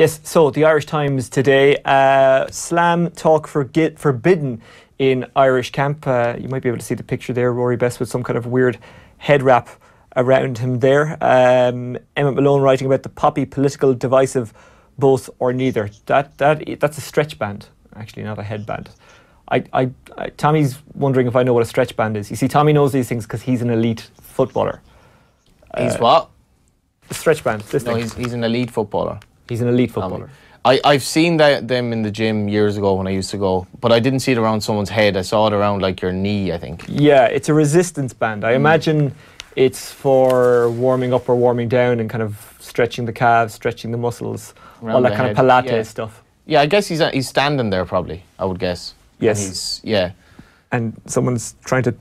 Yes, so the Irish Times today, slam talk forbidden in Irish camp. You might be able to see the picture there, Rory Best with some kind of weird head wrap around him there. Emmett Malone writing about the poppy, political, divisive, both or neither. That's a stretch band, actually, not a headband. Tommy's wondering if I know what a stretch band is. You see, Tommy knows these things because he's an elite footballer. He's what? A stretch band. This No, thing. he's an elite footballer. He's an elite footballer. I've seen them in the gym years ago when I used to go, but I didn't see it around someone's head. I saw it around like your knee, I think. Yeah, it's a resistance band. I imagine it's for warming up or warming down and kind of stretching the calves, stretching the muscles, Around all that the kind head. of Pilates Yeah. stuff. Yeah, I guess he's standing there probably, I would guess. Yes. And And someone's trying to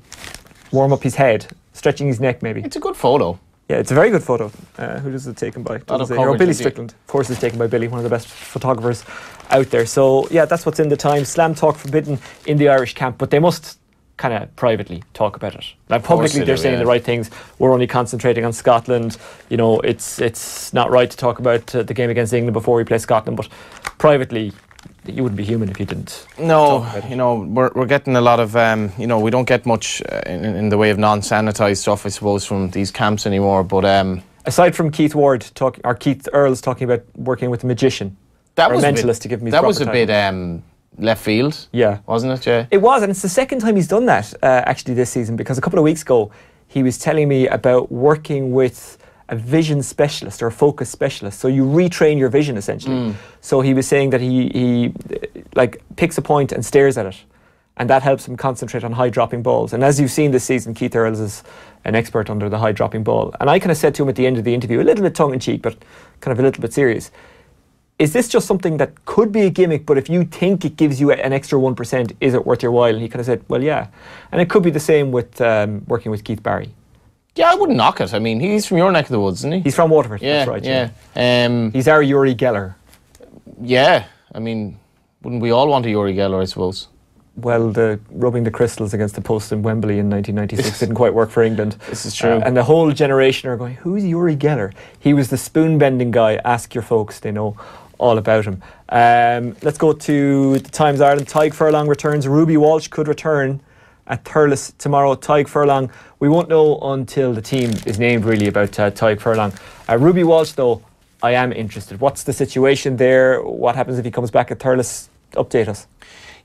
warm up his head, stretching his neck maybe. It's a good photo. Yeah, it's a very good photo. Who does it taken by? Billy Strickland. Of course, it's taken by Billy, one of the best photographers out there. So, yeah, that's what's in the Times. Slam talk forbidden in the Irish camp, but they must kind of privately talk about it. Like publicly, they're saying the right things. We're only concentrating on Scotland. You know, it's not right to talk about the game against England before we play Scotland, but privately, you wouldn't be human if you didn't. No, you know, we're getting a lot of, you know, we don't get much in the way of non-sanitised stuff, I suppose, from these camps anymore. But aside from Keith Earls talking about working with a magician, that or was a mentalist, to give me that was a title. bit left field. Yeah, wasn't it? Yeah, it was, and it's the second time he's done that actually this season. Because a couple of weeks ago, he was telling me about working with a vision specialist or a focus specialist. So you retrain your vision essentially. So he was saying that he like picks a point and stares at it, and that helps him concentrate on high dropping balls. And as you've seen this season, Keith Earls is an expert under the high dropping ball. And I kind of said to him at the end of the interview, a little bit tongue in cheek, but kind of a little bit serious, is this just something that could be a gimmick, but if you think it gives you an extra 1%, is it worth your while? And he kind of said, well, yeah. And it could be the same with working with Keith Barry. Yeah, I wouldn't knock it. I mean, he's from your neck of the woods, isn't he? He's from Waterford, Yeah, that's right. yeah. He's our Uri Geller. Yeah, I mean, wouldn't we all want a Uri Geller, I suppose? Well, the rubbing the crystals against the post in Wembley in 1996 didn't quite work for England. This is true. And the whole generation are going, who's Uri Geller? He was the spoon-bending guy. Ask your folks, they know all about him. Let's go to the Times Ireland. Tadhg Furlong returns. Ruby Walsh could return at Thurles tomorrow. Tadhg Furlong, we won't know until the team is named really about Tadhg Furlong. Ruby Walsh, though, I am interested. What's the situation there? What happens if he comes back at Thurles? Update us.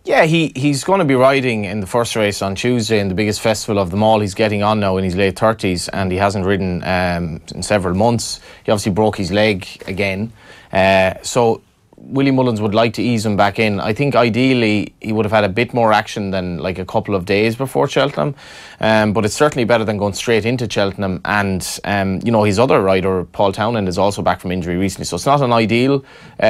Yeah, he's going to be riding in the first race on Tuesday in the biggest festival of them all. He's getting on now in his late 30s and he hasn't ridden in several months. He obviously broke his leg again. So Willie Mullins would like to ease him back in. I think ideally he would have had a bit more action than like a couple of days before Cheltenham, but it's certainly better than going straight into Cheltenham. And you know, his other rider Paul Townend is also back from injury recently, so it's not an ideal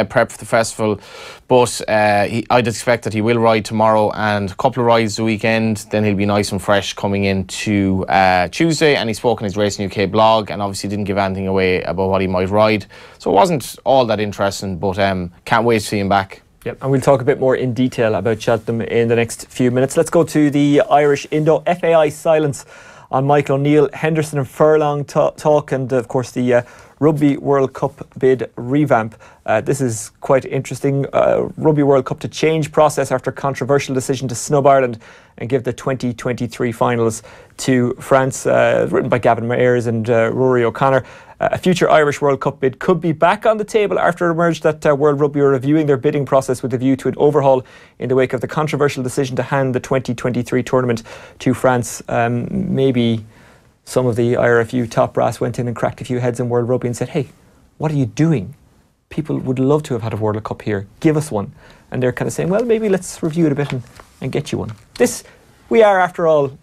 prep for the festival, but I'd expect that he will ride tomorrow and a couple of rides the weekend. Then he'll be nice and fresh coming into Tuesday. And he spoke in his Racing UK blog and obviously didn't give anything away about what he might ride, so it wasn't all that interesting, but can't wait to see him back. Yep, and we'll talk a bit more in detail about Cheltenham in the next few minutes. Let's go to the Irish Indo. FAI silence on Michael O'Neill, Henderson and Furlong talk, and of course the Rugby World Cup bid revamp. This is quite interesting. Rugby World Cup to change process after controversial decision to snub Ireland and give the 2023 finals to France. Written by Gavin Mayers and Rory O'Connor. A future Irish World Cup bid could be back on the table after it emerged that World Rugby are reviewing their bidding process with a view to an overhaul in the wake of the controversial decision to hand the 2023 tournament to France. Maybe some of the IRFU top brass went in and cracked a few heads in World Rugby and said, hey, what are you doing? People would love to have had a World Cup here. Give us one. And they're kind of saying, well, maybe let's review it a bit and get you one. We are, after all,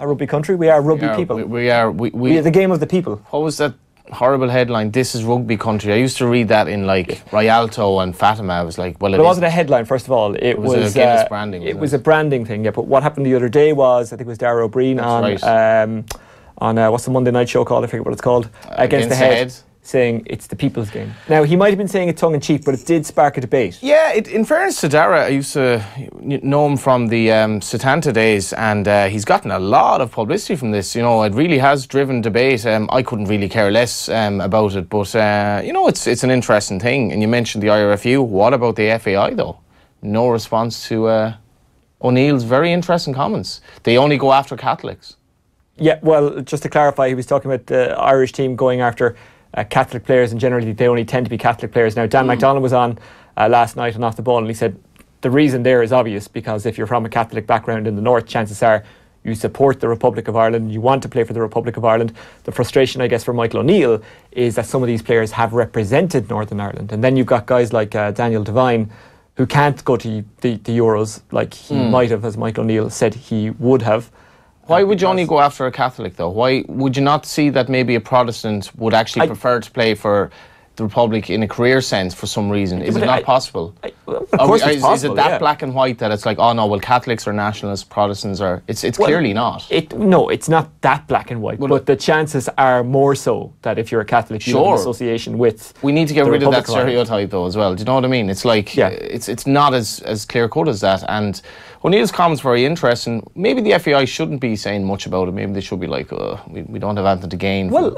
a rugby country. We are rugby people. We are the game of the people. What was that horrible headline? This is rugby country. I used to read that in like Rialto and Fatima. I was like, well, it wasn't a headline, first of all. It was a Guinness branding. It was a branding thing, yeah. But what happened the other day was, I think it was Darragh O'Brien on what's the Monday night show called? I forget what it's called. Against the Head. saying it's the people's game. Now, he might have been saying it tongue-in-cheek, but it did spark a debate. Yeah, in fairness to Dara, I used to know him from the Setanta days, and he's gotten a lot of publicity from this. You know, it really has driven debate. I couldn't really care less about it, but, you know, it's an interesting thing. And you mentioned the IRFU. What about the FAI, though? No response to O'Neill's very interesting comments. They only go after Catholics. Yeah, well, just to clarify, he was talking about the Irish team going after Catholic players, and generally they only tend to be Catholic players. Now, Dan McDonald was on last night and Off the Ball, and he said the reason there is obvious, because if you're from a Catholic background in the north, chances are you support the Republic of Ireland, you want to play for the Republic of Ireland. The frustration, I guess, for Michael O'Neill is that some of these players have represented Northern Ireland, and then you've got guys like Daniel Devine, who can't go to the Euros like he might have, as Michael O'Neill said he would have. Why would you only go after a Catholic, though? Why would you not see that maybe a Protestant would actually prefer to play for the Republic in a career sense for some reason? Is it not possible? Of course it's possible. Is it that black and white that it's like, oh no, well, Catholics are nationalists, Protestants are... It's clearly not. No, it's not that black and white, but the chances are more so that if you're a Catholic, you have an association with... We need to get rid of that stereotype, though, as well. Do you know what I mean? It's like, it's not as clear-cut as that. And O'Neill's comments were very interesting. Maybe the FAI shouldn't be saying much about it. Maybe they should be like, we don't have anything to gain. Well,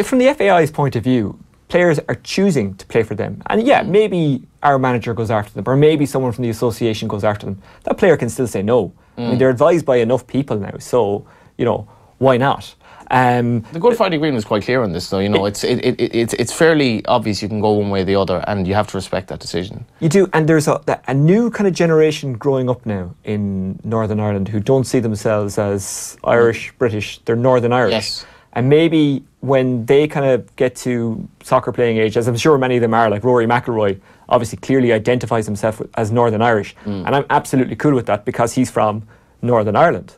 from the FAI's point of view, players are choosing to play for them. And yeah, maybe our manager goes after them, or maybe someone from the association goes after them. That player can still say no. I mean, they're advised by enough people now, so, you know, why not? The Good Friday Agreement is quite clear on this, though. You know, it's fairly obvious you can go one way or the other, and you have to respect that decision. You do, and there's a new kind of generation growing up now in Northern Ireland who don't see themselves as Irish, British. They're Northern Irish. Yes. And maybe when they kind of get to soccer playing age, as I'm sure many of them are, like Rory McIlroy, obviously clearly identifies himself as Northern Irish. And I'm absolutely cool with that because he's from Northern Ireland.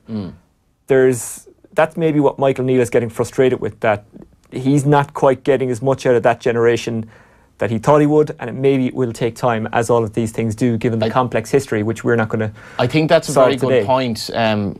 That's maybe what Michael O'Neill is getting frustrated with, that he's not quite getting as much out of that generation that he thought he would, and it maybe will take time, as all of these things do, given the complex history, which we're not going to. I think that's a very good point.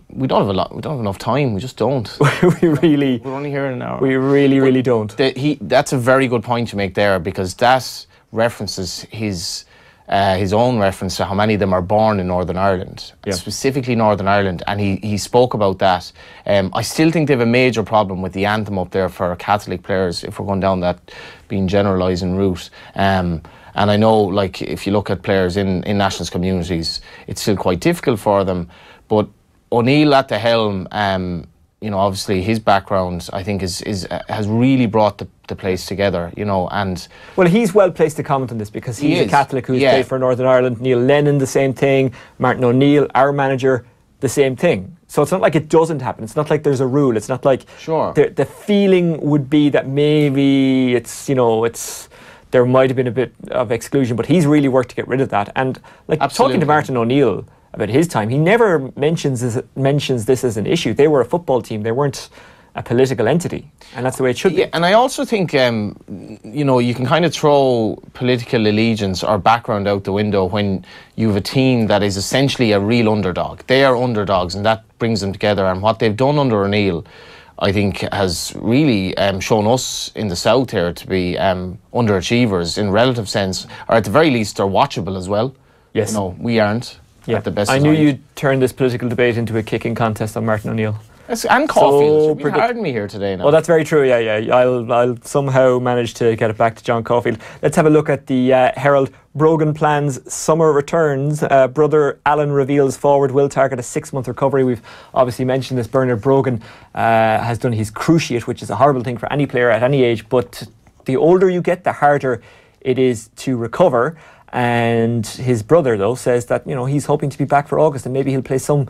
We don't have enough time. We just don't. We're only here in an hour. We really don't. That's a very good point to make there, because that references his own reference to how many of them are born in Northern Ireland, specifically Northern Ireland, and he spoke about that. I still think they have a major problem with the anthem up there for Catholic players, if we're going down that being generalising route. And I know, like, if you look at players in nationalist communities, it's still quite difficult for them. But O'Neill at the helm, you know, obviously his background, I think, has really brought the place together, you know, and... Well, he's well placed to comment on this because he's a Catholic who's played for Northern Ireland. Neil Lennon, the same thing. Martin O'Neill, our manager, the same thing. So it's not like it doesn't happen. It's not like there's a rule. It's not like... The feeling would be that maybe it's, you know, there might have been a bit of exclusion, but he's really worked to get rid of that. And, like, talking to Martin O'Neill about his time, he never mentions this as an issue. They were a football team. They weren't a political entity, and that's the way it should be. And I also think, you know, you can kind of throw political allegiance or background out the window when you have a team that is essentially a real underdog. They are underdogs, and that brings them together. And what they've done under O'Neill, I think, has really shown us in the south here to be underachievers in relative sense, or at the very least, they're watchable as well. Yes. You know, we aren't at the best. I knew you'd turn this political debate into a kicking contest on Martin O'Neill. And Caulfield. You're hard on me here today now. Oh, that's very true, yeah. I'll somehow manage to get it back to John Caulfield. Let's have a look at the Herald. Brogan plans summer returns. Brother Alan reveals forward will target a 6-month recovery. We've obviously mentioned this. Bernard Brogan has done his cruciate, which is a horrible thing for any player at any age, but the older you get, the harder it is to recover. And his brother, though, says that, you know, he's hoping to be back for August, and maybe he'll play some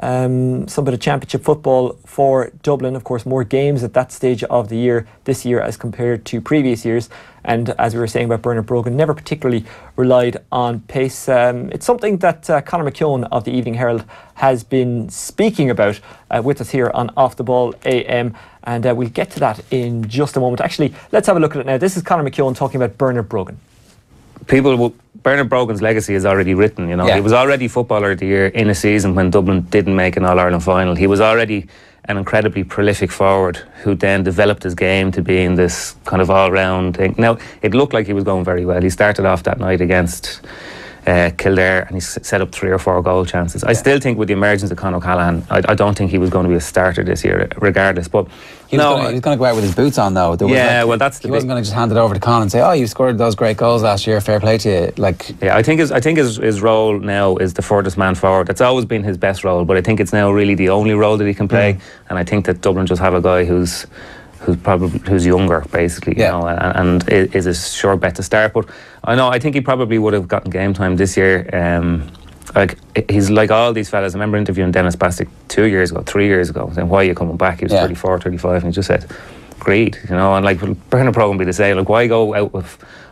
bit of championship football for Dublin. Of course, more games at that stage of the year this year as compared to previous years. And as we were saying about Bernard Brogan, never particularly relied on pace. It's something that Conor McKeown of the Evening Herald has been speaking about with us here on Off the Ball AM. And we'll get to that in just a moment. Actually, let's have a look at it now. This is Conor McKeown talking about Bernard Brogan. Bernard Brogan's legacy is already written, you know. He was already Footballer of the Year in a season when Dublin didn't make an All-Ireland final. He was already an incredibly prolific forward who then developed his game to being this kind of all-round thing. Now, it looked like he was going very well. He started off that night against Kildare and he set up 3 or 4 goal chances. I still think with the emergence of Conor O'Callaghan, I don't think he was going to be a starter this year regardless, but he was going to go out with his boots on though. Well, that's he wasn't going to just hand it over to Con and say, oh, you scored those great goals last year, fair play to you. I think his role now is the furthest man forward. That's always been his best role, but I think it's now really the only role that he can play, and I think that Dublin just have a guy who's younger, basically, you know, and is a sure bet to start. But I think he probably would have gotten game time this year. He's like all these fellas. I remember interviewing Dennis Bastick 2 years ago, 3 years ago, saying, why are you coming back? He was 34, 35, and he just said, greed, you know. And like Bernard Brogan be the same, like, why go out with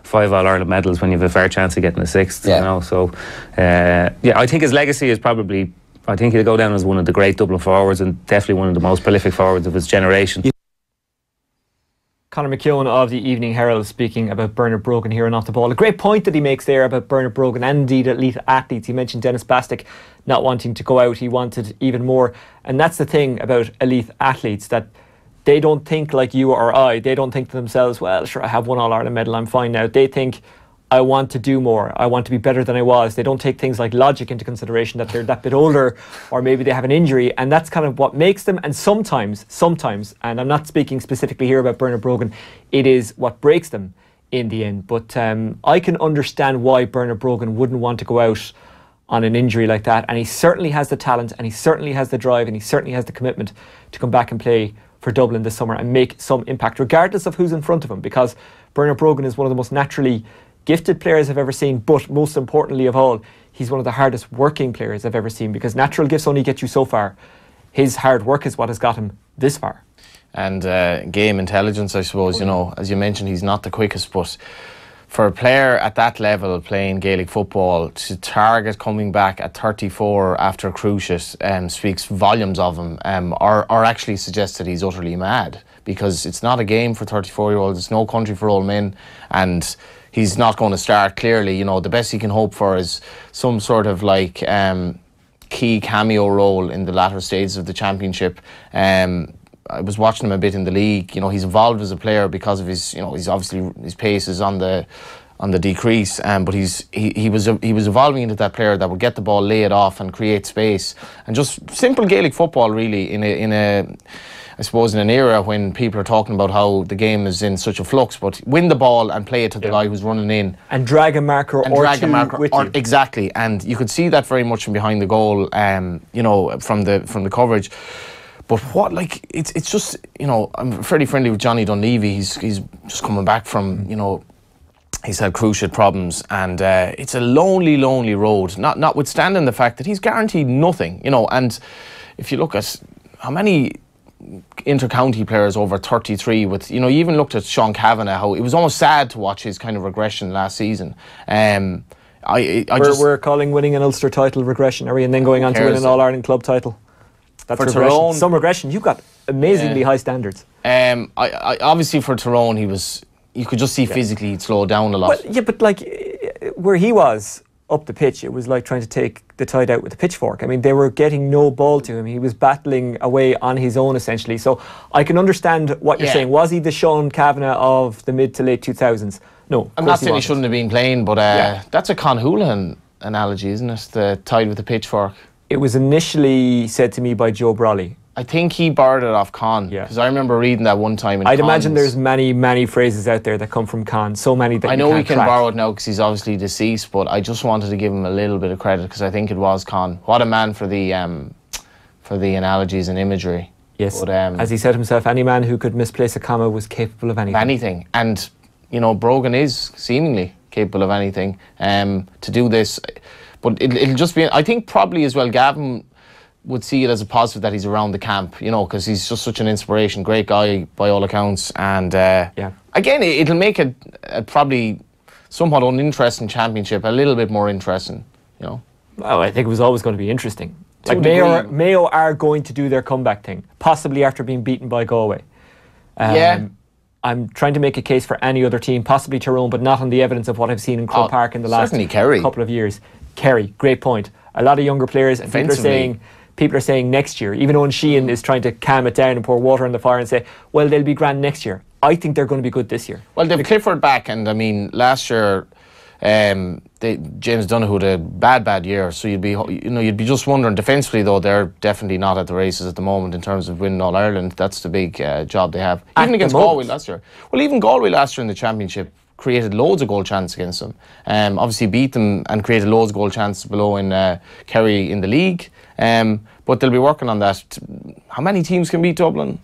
5 All-Ireland medals when you have a fair chance of getting a 6th, you know? So I think his legacy is probably, I think he'll go down as one of the great Dublin forwards and definitely one of the most prolific forwards of his generation. Conor McKeown of the Evening Herald speaking about Bernard Brogan here and Off the Ball. A great point that he makes there about Bernard Brogan and indeed elite athletes. He mentioned Dennis Bastick not wanting to go out. He wanted even more. And that's the thing about elite athletes, that they don't think like you or I. They don't think to themselves, well, sure, I have 1 All-Ireland medal, I'm fine now. They think, I want to do more. I want to be better than I was. They don't take things like logic into consideration, that they're that bit older or maybe they have an injury, and that's kind of what makes them. And sometimes, and I'm not speaking specifically here about Bernard Brogan, it is what breaks them in the end. But I can understand why Bernard Brogan wouldn't want to go out on an injury like that, and he certainly has the talent and he certainly has the drive and he certainly has the commitment to come back and play for Dublin this summer and make some impact regardless of who's in front of him, because Bernard Brogan is one of the most naturally gifted players I've ever seen, but most importantly of all, he's one of the hardest working players I've ever seen, because natural gifts only get you so far. His hard work is what has got him this far. And game intelligence, I suppose, you know, as you mentioned, he's not the quickest, but for a player at that level playing Gaelic football to target coming back at 34 after a cruciate speaks volumes of him, or actually suggests that he's utterly mad, because it's not a game for 34-year-olds, it's no country for old men, and he's not going to start, clearly. You know, the best he can hope for is some sort of like key cameo role in the latter stages of the championship. I was watching him a bit in the league. You know, he's evolved as a player because of his, you know, he's obviously, his pace is on the decrease, but he was evolving into that player that would get the ball, lay it off and create space, and just simple Gaelic football really in a I suppose in an era when people are talking about how the game is in such a flux, but win the ball and play it to the guy who's running in. And drag a marker with you. Exactly, and you could see that very much from behind the goal, you know, from the coverage. But what, like, it's just, you know, I'm fairly friendly with Johnny Dunleavy. He's just coming back from, you know, he's had cruciate problems, and it's a lonely road, notwithstanding the fact that he's guaranteed nothing, you know. And if you look at how many inter-county players over 33 with, you know, you even looked at Sean Kavanagh, how it was almost sad to watch his kind of regression last season. We're calling winning an Ulster title regression, are we? And then going on to win an All-Ireland club title. That's for regression. Tyrone, some regression. You've got amazingly high standards. I obviously for Tyrone, you could just see physically he'd slow down a lot. Well, yeah, but like where he was up the pitch, it was like trying to take the tide out with a pitchfork. I mean, they were getting no ball to him. He was battling away on his own, essentially. So I can understand what you're saying. Was he the Sean Kavanagh of the mid to late 2000s? No. I'm not saying he shouldn't have been playing, but that's a Con Houlihan analogy, isn't it? The tide with the pitchfork. It was initially said to me by Joe Brawley. I think he borrowed it off Con, because I remember reading that one time in I'd imagine there's many phrases out there that come from Con, so many that I know you we can track. borrow it now because he's obviously deceased, but I just wanted to give him a little bit of credit because I think it was Con. What a man for the analogies and imagery. Yes, but, as he said himself, any man who could misplace a comma was capable of anything. Anything, and you know, Brogan is seemingly capable of anything to do this, but it'll just be, I think probably as well Gavin would see it as a positive that he's around the camp, you know, because he's just such an inspiration, great guy by all accounts, and again, it'll make a probably somewhat uninteresting championship a little bit more interesting, you know. Well, I think it was always going to be interesting. Like Mayo are going to do their comeback thing, possibly after being beaten by Galway. I'm trying to make a case for any other team, possibly Tyrone, but not on the evidence of what I've seen in Croke Park in the last couple of years. Kerry, great point. A lot of younger players, and people are saying people are saying next year, even though Sheehan is trying to calm it down and pour water on the fire and say, well, they'll be grand next year. I think they're going to be good this year. Well, they've Clifford back, and I mean, last year, James Donoghue had a bad year, so you'd be just wondering. Defensively, though, they're definitely not at the races at the moment in terms of winning All Ireland. That's the big job they have. Even against Galway last year. Well, even Galway last year in the Championship created loads of goal chances against them. Obviously beat them and created loads of goal chances below in Kerry in the league. But they'll be working on that. How many teams can beat Dublin?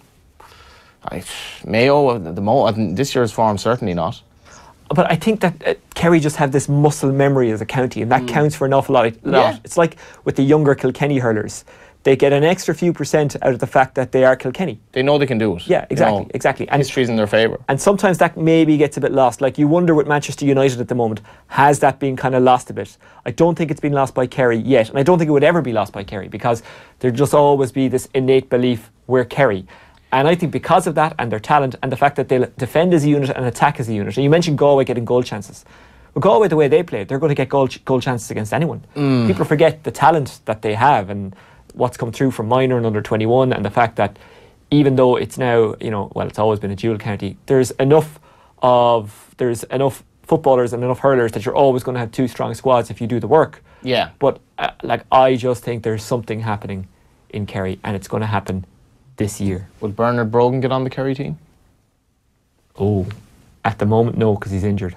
Mayo, this year's form, certainly not. But I think that Kerry just have this muscle memory as a county, and that counts for an awful lot. Yeah. It's like with the younger Kilkenny hurlers. They get an extra few percent out of the fact that they are Kilkenny. They know they can do it. Yeah, exactly. And history's in their favour. And sometimes that maybe gets a bit lost. Like, you wonder with Manchester United at the moment, has that been kind of lost a bit? I don't think it's been lost by Kerry yet, and I don't think it would ever be lost by Kerry, because there'd just always be this innate belief, we're Kerry. And I think because of that and their talent and the fact that they'll defend as a unit and attack as a unit. And you mentioned Galway getting goal chances. But Galway, the way they play, they're going to get goal chances against anyone. People forget the talent that they have and what's come through from minor and under 21, and the fact that even though it's now, it's always been a dual county, there's enough footballers and enough hurlers that you're always going to have two strong squads if you do the work. Yeah. But I just think there's something happening in Kerry, and it's going to happen this year. Would Bernard Brogan get on the Kerry team? Oh, at the moment, no, because he's injured.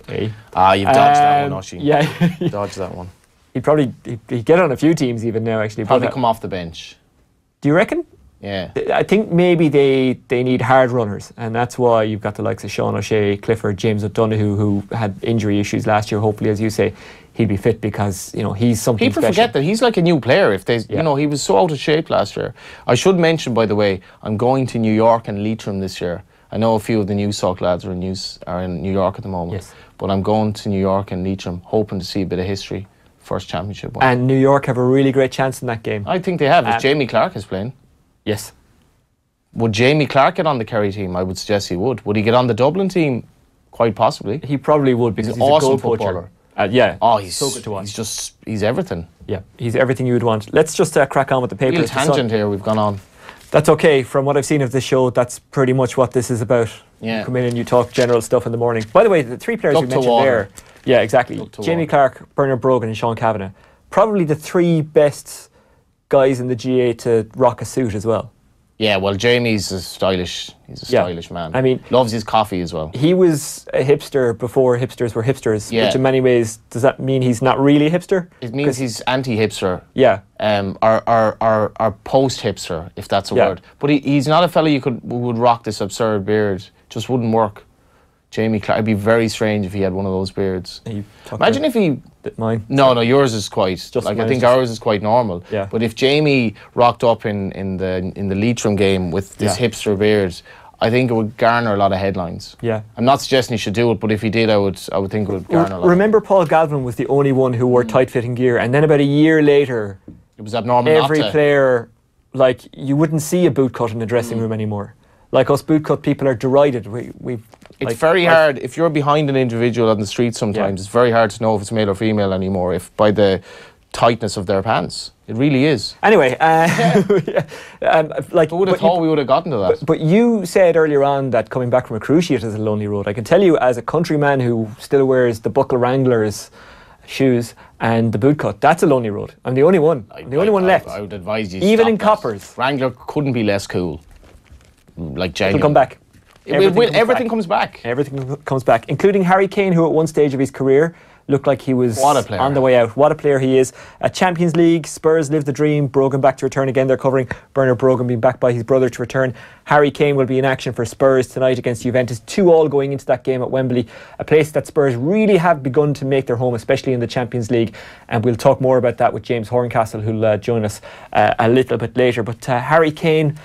Hey. You've dodged that one, Oisin. Yeah. Dodged that one. He'd get on a few teams even now, actually. Probably come off the bench. Do you reckon? Yeah. I think maybe they need hard runners, and that's why you've got the likes of Sean O'Shea, Clifford, James O'Donoghue, who had injury issues last year. Hopefully, as you say, he'll be fit, because he's something People special. forget that he's like a new player. If they, he was so out of shape last year. I should mention, by the way, I'm going to New York and Leitrim this year. I know a few of the New Sock lads are in New York at the moment. Yes. But I'm going to New York and Leitrim, hoping to see a bit of history. First championship one. And New York have a really great chance in that game. I think they have. If Jamie Clark is playing. Yes. Would Jamie Clark get on the Kerry team? I would suggest he would. Would he get on the Dublin team? Quite possibly. He probably would, because he's awesome a goal footballer. Poacher. Yeah. Oh, he's so good to watch. He's everything. Yeah, he's everything you would want. Let's just crack on with the papers. Real tangent here we've gone on. That's okay. From what I've seen of this show, that's pretty much what this is about. Yeah. You come in and you talk general stuff in the morning. By the way, the three players Duck you to mentioned water. there. Yeah, exactly. Jamie water. Clark, Bernard Brogan and Sean Kavanagh. Probably the three best guys in the GA to rock a suit as well. Yeah, well, Jamie's a stylish man. I mean, loves his coffee as well. He was a hipster before hipsters were hipsters, Yeah. which in many ways, does that mean he's not really a hipster? It means he's anti-hipster. Yeah. Or post-hipster, if that's a word. But he's not a fella who would rock this absurd beard. Just wouldn't work. Jamie Clark, it'd be very strange if he had one of those beards. Imagine if he... Mine? No, yours is quite... Just I think ours is quite normal. Yeah. But if Jamie rocked up in the Leitrim game with this hipster beard, I think it would garner a lot of headlines. Yeah. I'm not suggesting he should do it, but if he did, I would think it would garner a lot. Remember, Paul Galvin was the only one who wore tight-fitting gear, and then about a year later... It was abnormal every not to. player, you wouldn't see a boot cut in the dressing room anymore. Like, us boot cut people are derided. It's very hard if you're behind an individual on the street. Sometimes it's very hard to know if it's male or female anymore, if by the tightness of their pants. It really is. Anyway, Who would have thought we would have gotten to that? But you said earlier on that coming back from a cruciate is a lonely road. I can tell you, as a countryman who still wears the Buckle Wranglers shoes and the boot cut, that's a lonely road. I'm the only one. I'm the only one left. I would advise you. Even stop in that. Coppers. Wrangler couldn't be less cool. Like genuine. It'll come back. Everything comes back. Everything comes back, including Harry Kane, who at one stage of his career looked like he was What a player. on the way out. What a player he is. At Champions League, Spurs live the dream. Brogan back to return again. They're covering Bernard Brogan being backed by his brother to return. Harry Kane will be in action for Spurs tonight against Juventus. 2-2 going into that game at Wembley, a place that Spurs really have begun to make their home, especially in the Champions League. And we'll talk more about that with James Horncastle, who'll join us a little bit later. But Harry Kane,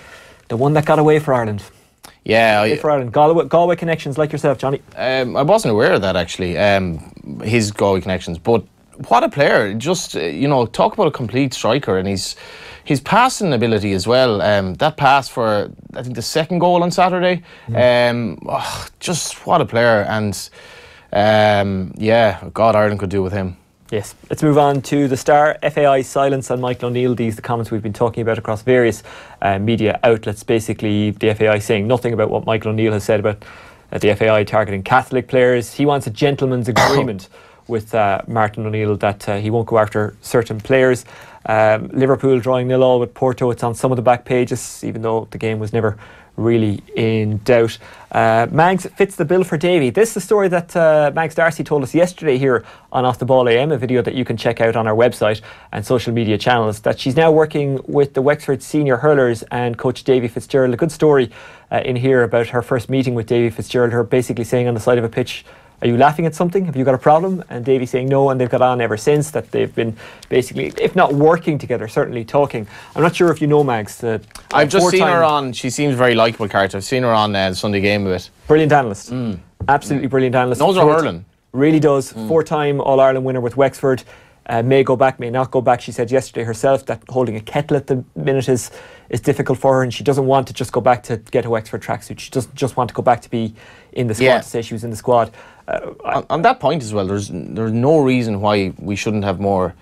the one that got away for Ireland. Yeah, for Ireland. Galway connections like yourself, Johnny. I wasn't aware of that actually. His Galway connections, but what a player! Just talk about a complete striker, and his passing ability as well. That pass for I think the second goal on Saturday. Just what a player! And God, Ireland could do with him. Yes, let's move on to the Star. FAI silence on Michael O'Neill. These are the comments we've been talking about across various media outlets. Basically, the FAI saying nothing about what Michael O'Neill has said about the FAI targeting Catholic players. He wants a gentleman's agreement with Martin O'Neill that he won't go after certain players. Liverpool drawing 0-0 with Porto. It's on some of the back pages, even though the game was never really in doubt. Mags fits the bill for Davy. This is the story that Mags Darcy told us yesterday here on Off the Ball AM, a video that you can check out on our website and social media channels, that she's now working with the Wexford senior hurlers and coach Davy Fitzgerald. A good story in here about her first meeting with Davy Fitzgerald, her basically saying on the side of a pitch, "Are you laughing at something? Have you got a problem?" And Davy saying no, and they've got on ever since. That they've been basically, if not working together, certainly talking. I'm not sure if you know Mags. I've just seen her on. She seems a very likeable character. I've seen her on Sunday Game a bit. Brilliant analyst. Absolutely brilliant analyst. Knows her hurling. Really does. 4-time All-Ireland winner with Wexford. May go back, may not go back. She said yesterday herself that holding a kettle at the minute is difficult for her, and she doesn't want to just go back to get a Wexford tracksuit. She doesn't just want to go back to be in the squad, to say she was in the squad. On that point as well, there's no reason why we shouldn't have more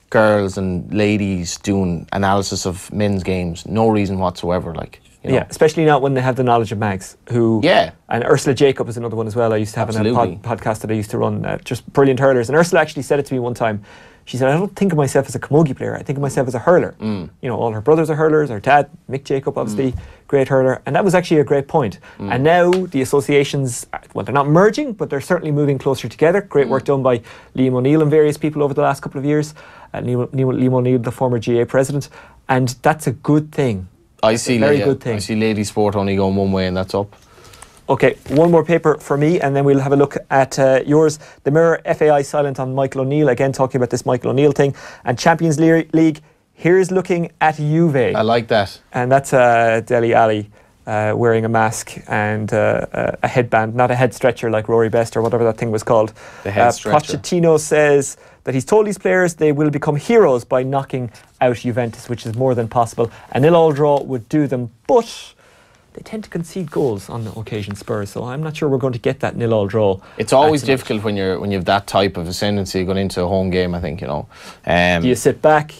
girls and ladies doing analysis of men's games. No reason whatsoever. Like, you know. Yeah, especially not when they have the knowledge of Mags, who... Yeah. And Ursula Jacob is another one as well. I used to have in a podcast that I used to run. Just brilliant hurlers. And Ursula actually said it to me one time. She said, "I don't think of myself as a camogie player. I think of myself as a hurler." You know, all her brothers are hurlers. Her dad, Mick Jacob, obviously, great hurler. And that was actually a great point. And now the associations, well, they're not merging, but they're certainly moving closer together. Great work done by Liam O'Neill and various people over the last couple of years. Liam O'Neill, the former GA president. And that's a good thing. I see, very good thing. I see lady sport only going one way, and that's up. Okay, one more paper for me, and then we'll have a look at yours. The Mirror, FAI silent on Michael O'Neill. Again, talking about this Michael O'Neill thing. And Champions League, here's looking at Juve. I like that. And that's Dele Alli wearing a mask and a headband, not a head stretcher like Rory Best or whatever that thing was called. The head stretcher. Pochettino says that he's told these players they will become heroes by knocking out Juventus, which is more than possible. A 0-0 draw would do them, but they tend to concede goals on occasion, Spurs, so I'm not sure we're going to get that 0-0 draw. It's always difficult when you have that type of ascendancy going into a home game, I think, you know. Do you sit back?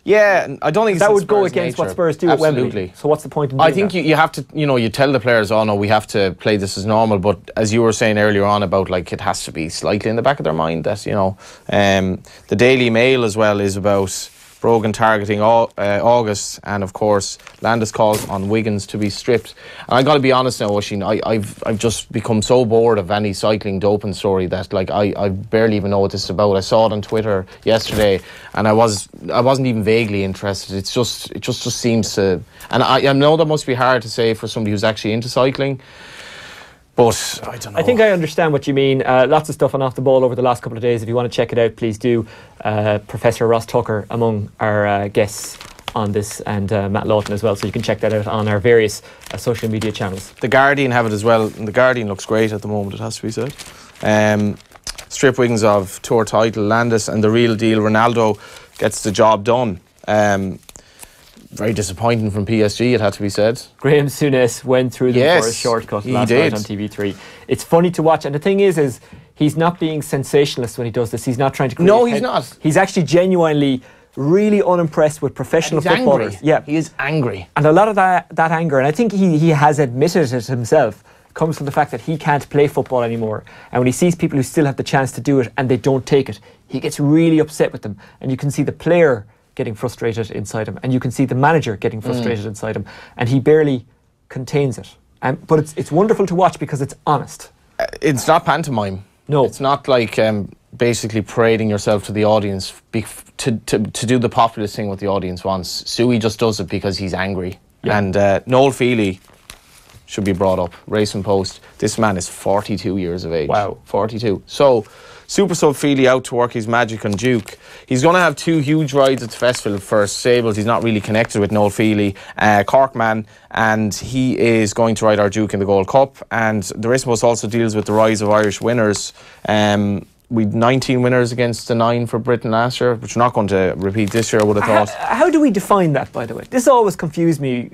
Yeah, I don't think that would go against what Spurs do at Wembley. So what's the point in doing I think you have to, you know, you tell the players, oh no, we have to play this as normal, but as you were saying earlier on about, like, it has to be slightly in the back of their mind that, you know, the Daily Mail as well is about Brogan targeting August, and of course Landis calls on Wiggins to be stripped. And I got to be honest now, Oisin, I've just become so bored of any cycling doping story that, like, I barely even know what this is about. I saw it on Twitter yesterday, and I wasn't even vaguely interested. It just seems to, and I know that must be hard to say for somebody who's actually into cycling. But I don't know. I think I understand what you mean. Lots of stuff on Off the Ball over the last couple of days. If you want to check it out, please do. Professor Ross Tucker among our guests on this, and Matt Lawton as well. So you can check that out on our various social media channels. The Guardian have it as well. And the Guardian looks great at the moment, it has to be said. Strip Wiggins of Tour title, Landis, and the real deal, Ronaldo gets the job done. Very disappointing from PSG, it had to be said. Graham Souness went through them for a shortcut last night on TV3. It's funny to watch, and the thing is he's not being sensationalist when he does this. He's not trying to create No, he's not. He's actually genuinely really unimpressed with professional footballers. Angry. Yeah, he is angry. And a lot of that anger, and I think he has admitted it himself, comes from the fact that he can't play football anymore. And when he sees people who still have the chance to do it and they don't take it, he gets really upset with them. And you can see the player getting frustrated inside him, and you can see the manager getting frustrated inside him, and he barely contains it. But it's wonderful to watch because it's honest. It's not pantomime. No. It's not like basically parading yourself to the audience to do the populist thing what the audience wants. Suey just does it because he's angry. Yeah. And Noel Feely should be brought up. Racing Post. This man is 42 years of age. Wow. 42. So, Super Sub Feely out to work his magic on Duke. He's going to have two huge rides at the festival. First, Sables. He's not really connected with Noel Feely, Cork man, and he is going to ride our Duke in the Gold Cup. And the Racing Post also deals with the rise of Irish winners. We 19 winners against the 9 for Britain last year, which we're not going to repeat this year, I would have thought. How do we define that, by the way? This always confuses me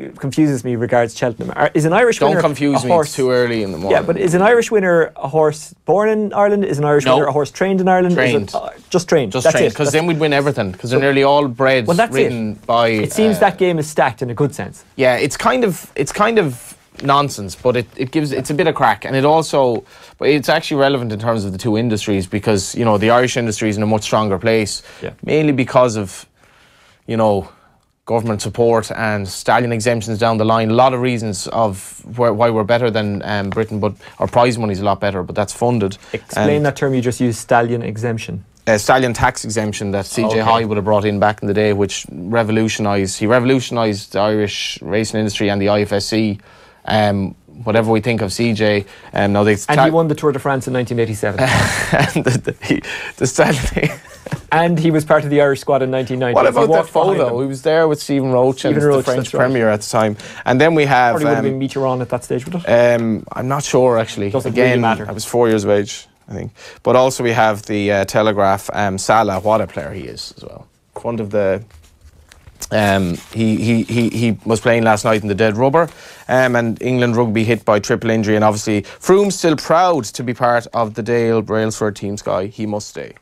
regards Cheltenham. Is an Irish winner Don't confuse me, it's too early in the morning. Yeah, but is an Irish winner a horse born in Ireland? Is an Irish winner a horse trained in Ireland? Trained. just train. Just That's train, it. because then we'd win everything, because they're nearly all bred written by... It seems that game is stacked in a good sense. Yeah, it's kind of nonsense, but it's a bit of crack, and but it's actually relevant in terms of the two industries, because the Irish industry is in a much stronger place, mainly because of government support and stallion exemptions down the line. A lot of reasons of why we're better than Britain, but our prize money is a lot better, but that's funded. Explain that term you just used, stallion exemption. Stallion tax exemption that CJ High would have brought in back in the day, which revolutionised the Irish racing industry and the IFSC. Whatever we think of CJ, he won the Tour de France in 1987. and the stallion. And he was part of the Irish squad in 1990. What about that photo? He was there with Stephen Roach and the French Premier at the time. And then we have... Probably would have been Mitterrand at that stage, would it? I'm not sure, actually. Doesn't really matter. I was 4 years of age, I think. But also we have the Telegraph, Salah, what a player he is as well. Front of the... he was playing last night in the dead rubber, and England rugby hit by triple injury, and obviously Froome's still proud to be part of the Dale Brailsford team, Sky. He must stay.